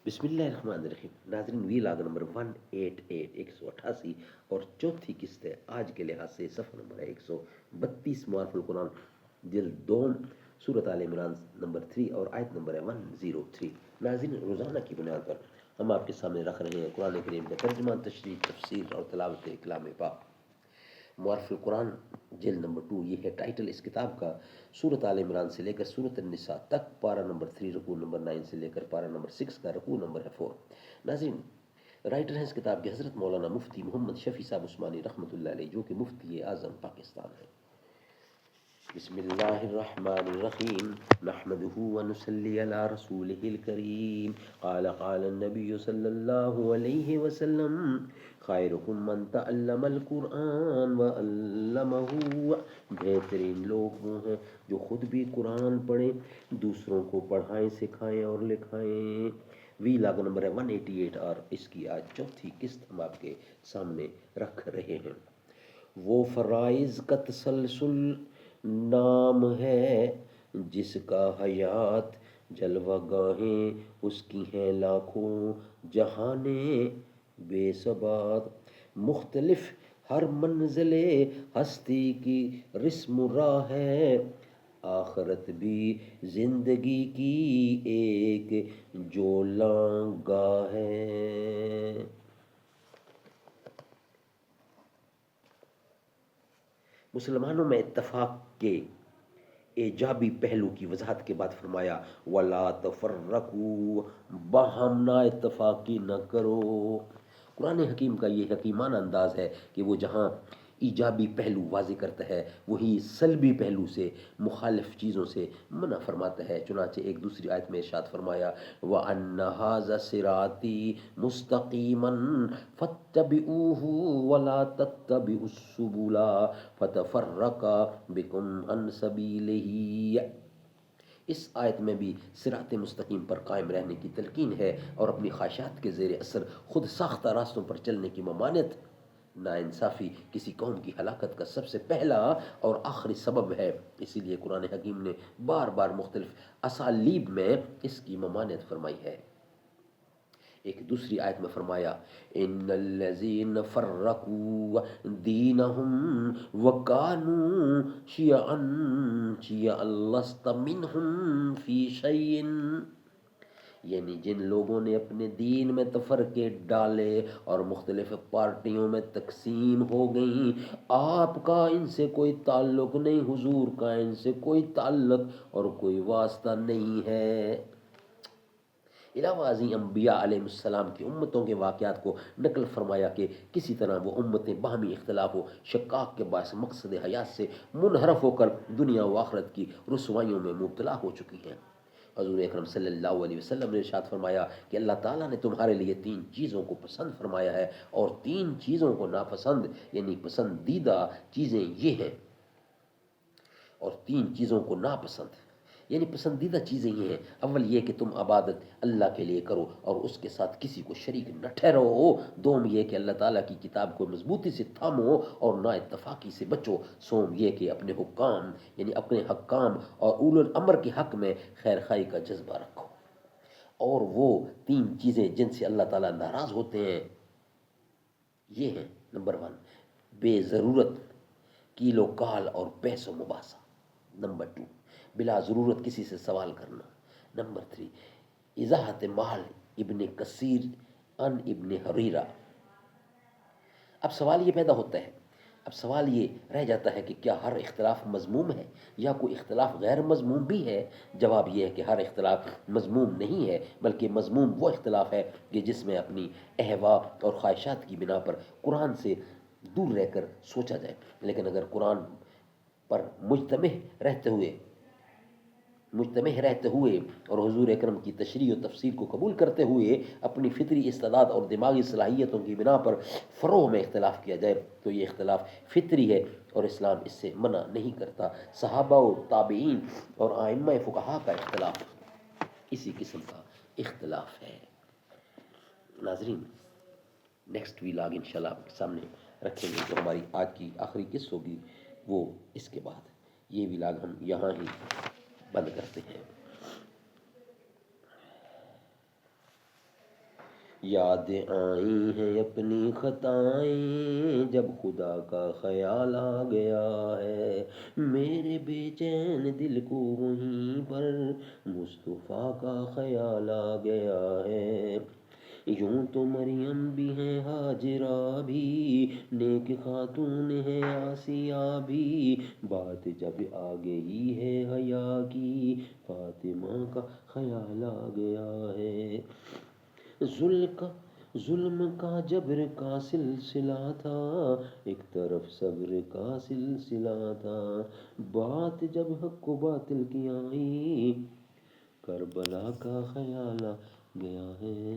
بسم اللہ الرحمن الرحیم ناظرین، وی لاگ نمبر 188 188 اور چوتھی قسط ہے آج کے لحاظ سے صفحہ نمبر ہے 132 معارف القرآن جلد دوم سورۃ آل عمران نمبر 3 اور آیت نمبر ہے 103۔ ناظرین، روزانہ کی بنیاد پر ہم آپ کے سامنے رکھ رہے ہیں قرآن کریم کا ترجمہ، تشریح، تفسیر اور تلاوت کلام پاک۔ معارف القرآن جلد نمبر 2، یہ ہے ٹائٹل اس کتاب کا، سورۃ آل عمران سے لے کر سورۃ النساء تک، پارہ نمبر 3 رکوع نمبر 9 سے لے کر پارہ نمبر 6 کا رکوع نمبر ہے 4۔ ناظرین، رائٹر ہیں اس کتاب کے حضرت مولانا مفتی محمد شفیع صاحب عثمانی رحمۃ اللہ علیہ، جو کہ مفتی اعظم پاکستان ہے۔ بسم اللہ الرحمن الرحیم، نحمده ونصلی علی رسولہ الکریم، قال النبی صلی اللہ علیہ وسلم، خیرکم من تعلم القرآن وعلمہ، بہترین لوگ وہ ہیں جو خود بھی قرآن پڑھیں، دوسروں کو پڑھائیں، سکھائیں اور لکھائیں۔ وی لاگ نمبر ہے 188 اور اس کی آج چوتھی قسط ہم آپ کے سامنے رکھ رہے ہیں۔ وہ فرائض کا تسلسل نام ہے جس کا حیات جلوہ گاہیں اس کی ہیں لاکھوں جہانیں بے ثبات، مختلف ہر منزل ہستی کی رسم و راہ ہے، آخرت بھی زندگی کی ایک جولاں گاہ ہے۔ مسلمانوں میں اتفاق کے ایجابی پہلو کی وضاحت کے بعد فرمایا، وَلَا تَفَرَّقُوا، باہم نا اتفاقی نہ کرو۔ قرآن حکیم کا یہ حکیمانہ انداز ہے کہ وہ جہاں ایجابی پہلو واضح کرتا ہے وہی سلبی پہلو سے، مخالف چیزوں سے منع فرماتا ہے۔ چنانچہ ایک دوسری آیت میں ارشاد فرمایا، وَأَنَّ هَٰذَا صِرَاطِي مُسْتَقِيمًا فَاتَّبِعُوهُ وَلَا تَتَّبِعُوا السُّبُلَ فَتَفَرَّقَ بِكُمْ عَنْ سَبِيلِهِ۔ اس آیت میں بھی صراط مستقیم پر قائم رہنے کی تلقین ہے اور اپنی خواہشات کے زیر اثر خود ساختہ راستوں پر چلنے کی ممانعت۔ ناانصافی کسی قوم کی ہلاکت کا سب سے پہلا اور آخری سبب ہے، اسی لیے قرآن حکیم نے بار بار مختلف اسالیب میں اس کی ممانعت فرمائی ہے۔ ایک دوسری آیت میں فرمایا، ان الذین فرقوا دینہم وکانوا شیعا شیعا لست منہم فی شیء، یعنی جن لوگوں نے اپنے دین میں تفرقے ڈالے اور مختلف پارٹیوں میں تقسیم ہو گئیں، آپ کا ان سے کوئی تعلق نہیں، حضور کا ان سے کوئی تعلق اور کوئی واسطہ نہیں ہے۔ علاوہ ازیں انبیاء علیہ السلام کی امتوں کے واقعات کو نقل فرمایا کہ کسی طرح وہ امتیں باہمی اختلاف و شقاق کے باعث مقصد حیات سے منحرف ہو کر دنیا و آخرت کی رسوائیوں میں مبتلا ہو چکی ہیں۔ حضور اکرم صلی اللہ علیہ وسلم نے ارشاد فرمایا کہ اللہ تعالیٰ نے تمہارے لیے 3 چیزوں کو پسند فرمایا ہے اور 3 چیزوں کو ناپسند، یعنی پسندیدہ چیزیں یہ ہیں، اور 3 چیزوں کو ناپسند یعنی پسندیدہ چیزیں یہ ہیں۔ اول یہ کہ تم عبادت اللہ کے لیے کرو اور اس کے ساتھ کسی کو شریک نہ ٹھہرو۔ دوم یہ کہ اللہ تعالیٰ کی کتاب کو مضبوطی سے تھامو اور نا اتفاقی سے بچو۔ سوم یہ کہ اپنے حکام یعنی اپنے حکام اور اولو الامر کے حق میں خیر خواہی کا جذبہ رکھو۔ اور وہ 3 چیزیں جن سے اللہ تعالیٰ ناراض ہوتے ہیں یہ ہیں، نمبر 1 بے ضرورت کیل و کال اور بحث و مباحثہ، نمبر 2 بلا ضرورت کسی سے سوال کرنا، نمبر 3 اضاحت مال۔ ابن کثیر ان ابن حریرہ۔ اب سوال یہ پیدا ہوتا ہے، اب سوال یہ رہ جاتا ہے کہ کیا ہر اختلاف مذموم ہے یا کوئی اختلاف غیر مذموم بھی ہے؟ جواب یہ ہے کہ ہر اختلاف مذموم نہیں ہے، بلکہ مذموم وہ اختلاف ہے کہ جس میں اپنی اہوا اور خواہشات کی بنا پر قرآن سے دور رہ کر سوچا جائے۔ لیکن اگر قرآن پر مجتمع رہتے ہوئے اور حضور اکرم کی تشریح و تفسیر کو قبول کرتے ہوئے اپنی فطری استعداد اور دماغی صلاحیتوں کی بنا پر فروع میں اختلاف کیا جائے تو یہ اختلاف فطری ہے اور اسلام اس سے منع نہیں کرتا۔ صحابہ و تابعین اور ائمہ فقہا کا اختلاف اسی قسم کا اختلاف ہے۔ ناظرین، نیکسٹ ویلاگ انشاءاللہ آپ کے سامنے رکھیں گے جو ہماری آج کی آخری قسط ہوگی، وہ اس کے بعد یہ ویلاگ ہم یہاں ہی بند کرتے ہیں۔ یادیں آئی ہیں اپنی خطائیں، جب خدا کا خیال آ گیا ہے، میرے بے چین دل کو وہیں پر مصطفیٰ کا خیال آ گیا ہے۔ یوں تو مریم بھی ہیں ہاجرہ بھی، نیک خاتون ہے آسیہ بھی، بات جب آ گئی ہے حیا کی، فاطمہ کا خیال آ گیا ہے۔ ظلم کا جبر کا سلسلہ تھا، ایک طرف صبر کا سلسلہ تھا، بات جب حق و باطل کی آئی، کربلا کا خیال آ گیا ہے۔